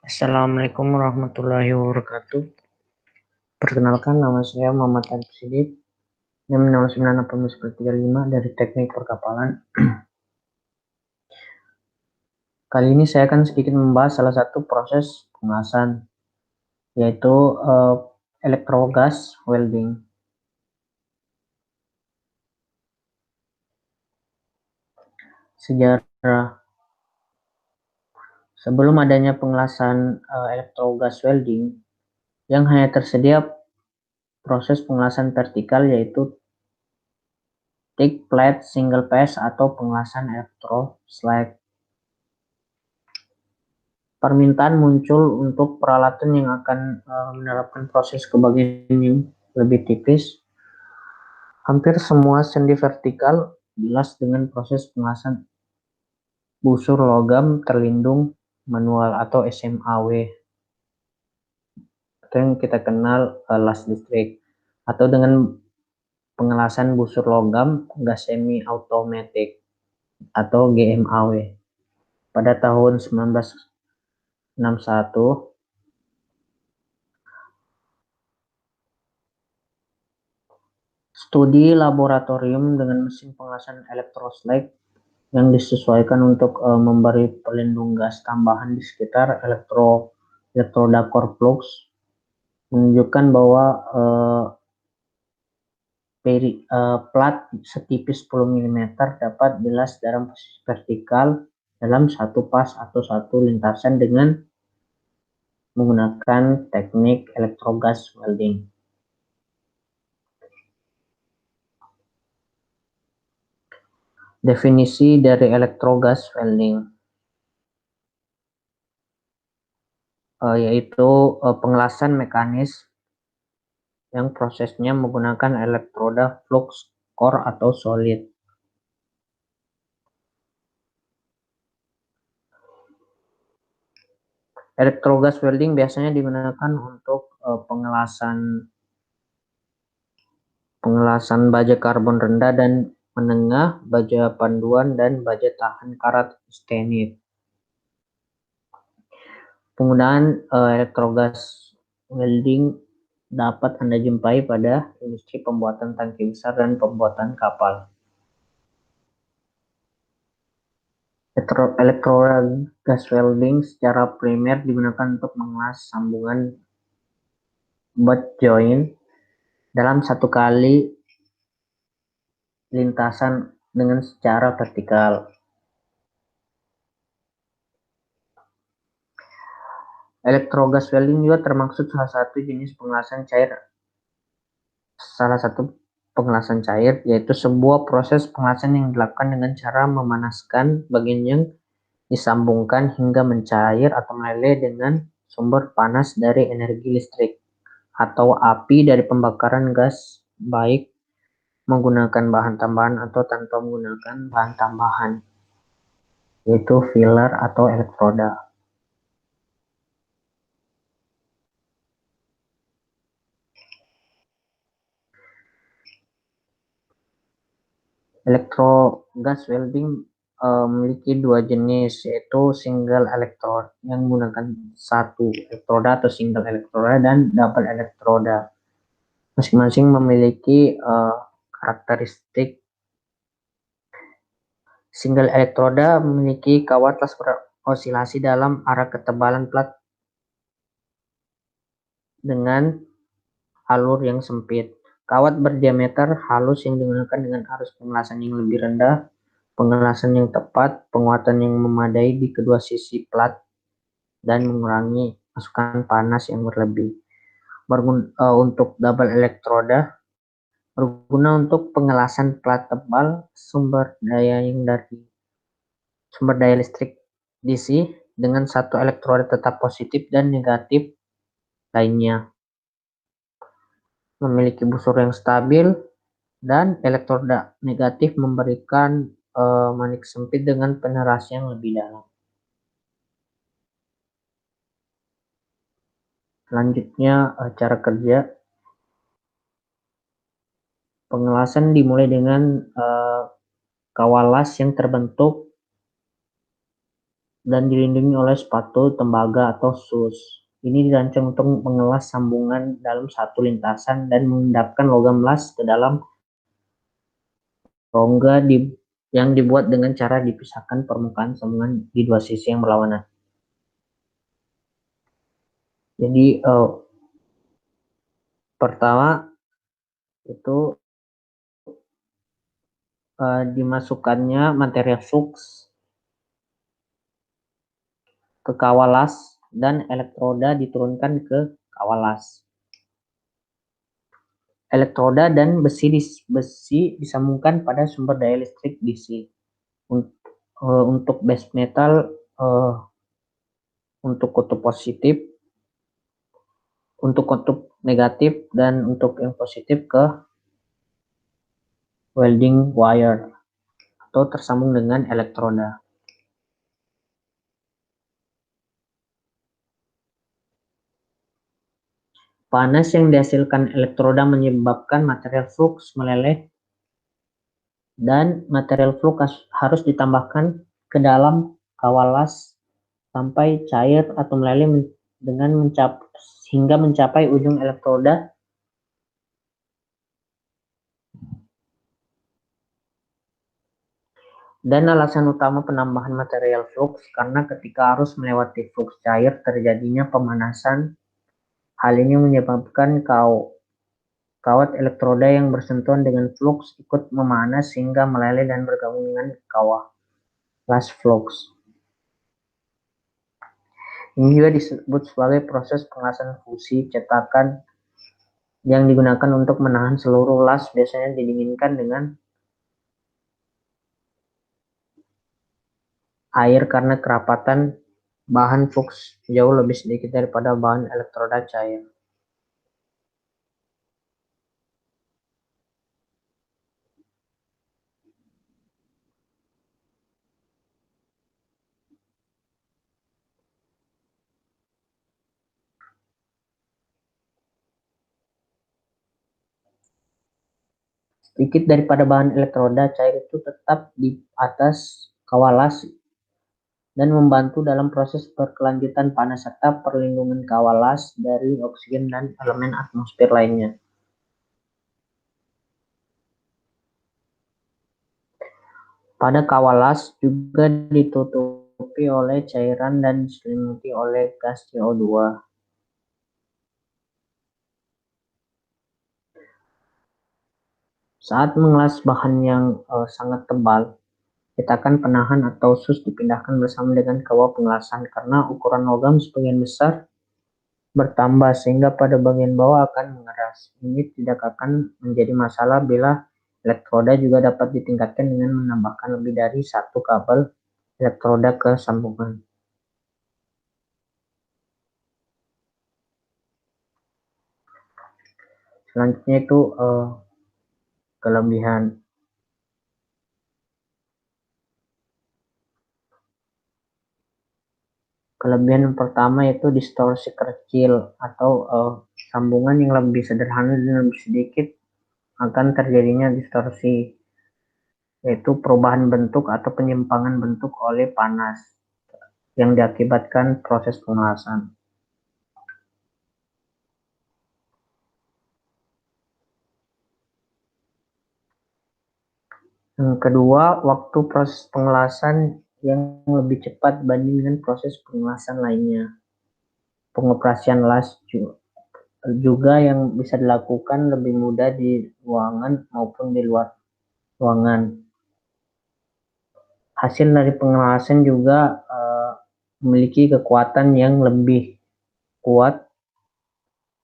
Assalamualaikum warahmatullahi wabarakatuh. Perkenalkan, nama saya Muhammad Arif Siddiq, NIM 098135 dari Teknik Perkapalan. Kali ini saya akan sedikit membahas salah satu proses pengelasan, yaitu electrogas welding. Sejarah: sebelum adanya pengelasan electrogas welding, yang hanya tersedia proses pengelasan vertikal, yaitu thick plate single pass atau pengelasan electroslag. Permintaan muncul untuk peralatan yang akan menerapkan proses kebagian yang lebih tipis. Hampir semua sendi vertikal bilas dengan proses pengelasan busur logam terlindung manual atau SMAW, atau yang kita kenal las listrik, atau dengan pengelasan busur logam gas semi automatic atau GMAW. Pada tahun 1961, studi laboratorium dengan mesin pengelasan elektroslag yang disesuaikan untuk memberi pelindung gas tambahan di sekitar elektroda core flux menunjukkan bahwa plat setipis 10 mm dapat bilas dalam posisi vertikal dalam satu pas atau satu lintasan dengan menggunakan teknik electrogas welding. Definisi dari electrogas welding yaitu pengelasan mekanis yang prosesnya menggunakan elektroda flux core atau solid. Electrogas welding biasanya digunakan untuk pengelasan baja karbon rendah dan menengah, baja panduan, dan baja tahan karat stenit. Penggunaan electrogas welding dapat Anda jumpai pada industri pembuatan tangki besar dan pembuatan kapal. Electrogas welding secara primer digunakan untuk mengelas sambungan butt joint dalam satu kali lintasan dengan secara vertikal. Electrogas welding juga termasuk salah satu pengelasan cair, yaitu sebuah proses pengelasan yang dilakukan dengan cara memanaskan bagian yang disambungkan hingga mencair atau meleleh dengan sumber panas dari energi listrik atau api dari pembakaran gas, baik menggunakan bahan tambahan atau tanpa menggunakan bahan tambahan, yaitu filler atau elektroda. Electrogas welding memiliki dua jenis, yaitu single electrode yang menggunakan satu elektroda atau single elektroda dan double elektroda. Masing-masing memiliki karakteristik. Single elektroda memiliki kawat las berosilasi dalam arah ketebalan plat dengan alur yang sempit. Kawat berdiameter halus yang digunakan dengan arus pengelasan yang lebih rendah, pengelasan yang tepat, penguatan yang memadai di kedua sisi plat, dan mengurangi masukan panas yang berlebih. Untuk double elektroda berguna untuk pengelasan plat tebal, sumber daya listrik DC dengan satu elektroda tetap positif dan negatif lainnya, memiliki busur yang stabil, dan elektroda negatif memberikan manik sempit dengan penetrasi yang lebih dalam. Selanjutnya, cara kerja. Pengelasan dimulai dengan kawat las yang terbentuk dan dilindungi oleh sepatu tembaga atau sus. Ini dirancang untuk mengelas sambungan dalam satu lintasan dan mengendapkan logam las ke dalam rongga yang dibuat dengan cara dipisahkan permukaan sambungan di dua sisi yang berlawanan. Jadi pertama itu dimasukkannya material flux ke kawal las dan elektroda diturunkan ke kawal las. Elektroda dan besi disambungkan pada sumber daya listrik DC. Untuk base metal, untuk kutub positif, untuk kutub negatif, dan untuk yang positif ke welding wire atau tersambung dengan elektroda. Panas yang dihasilkan elektroda menyebabkan material flux meleleh dan material flux harus ditambahkan ke dalam kawal las sampai cair atau meleleh dengan hingga mencapai ujung elektroda. Dan alasan utama penambahan material flux karena ketika arus melewati flux cair terjadinya pemanasan. Hal ini menyebabkan kawat elektroda yang bersentuhan dengan flux ikut memanas sehingga meleleh dan bergabung dengan kawat las flux. Ini juga disebut sebagai proses pengelasan fusi cetakan yang digunakan untuk menahan seluruh las, biasanya didinginkan dengan air karena kerapatan bahan flux jauh lebih sedikit daripada bahan elektroda cair. Sedikit daripada bahan elektroda cair itu tetap di atas kawal las dan membantu dalam proses berkelanjutan panas serta perlindungan kawal las dari oksigen dan elemen atmosfer lainnya. Pada kawal las juga ditutupi oleh cairan dan diselimuti oleh gas CO2. Saat mengelas bahan yang sangat tebal, cetakan penahan atau sus dipindahkan bersama dengan kawal pengelasan karena ukuran logam sebagian besar bertambah sehingga pada bagian bawah akan mengeras. Ini tidak akan menjadi masalah bila elektroda juga dapat ditingkatkan dengan menambahkan lebih dari satu kabel elektroda ke sambungan. Selanjutnya itu kelebihan. Kelebihan yang pertama yaitu distorsi kecil atau sambungan yang lebih sederhana dan lebih sedikit akan terjadinya distorsi, yaitu perubahan bentuk atau penyimpangan bentuk oleh panas yang diakibatkan proses pengelasan. Yang kedua, waktu proses pengelasan yang lebih cepat dibanding dengan proses pengelasan lainnya. Pengoperasian las juga yang bisa dilakukan lebih mudah di ruangan maupun di luar ruangan. Hasil dari pengelasan juga memiliki kekuatan yang lebih kuat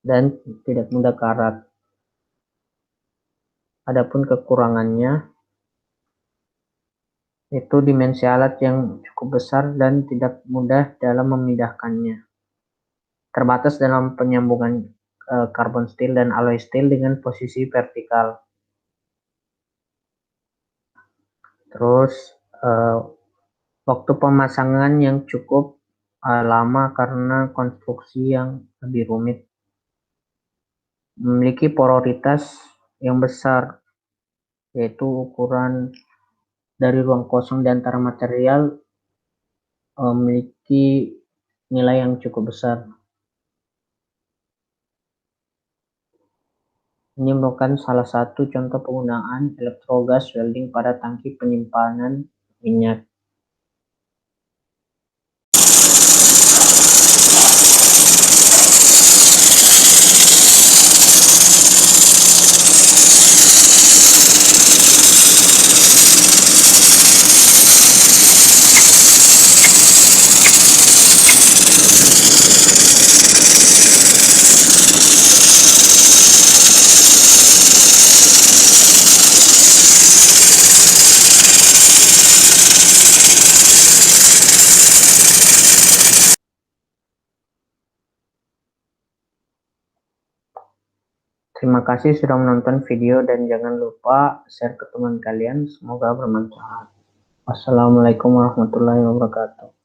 dan tidak mudah karat. Adapun kekurangannya itu dimensi alat yang cukup besar dan tidak mudah dalam memindahkannya. Terbatas dalam penyambungan carbon steel dan alloy steel dengan posisi vertikal. Terus waktu pemasangan yang cukup lama karena konstruksi yang lebih rumit. Memiliki porositas yang besar, yaitu ukuran dari ruang kosong di antara material memiliki nilai yang cukup besar. Ini merupakan salah satu contoh penggunaan elektrogas welding pada tangki penyimpanan minyak. Terima kasih sudah menonton video dan jangan lupa share ke teman kalian. Semoga bermanfaat. Wassalamualaikum warahmatullahi wabarakatuh.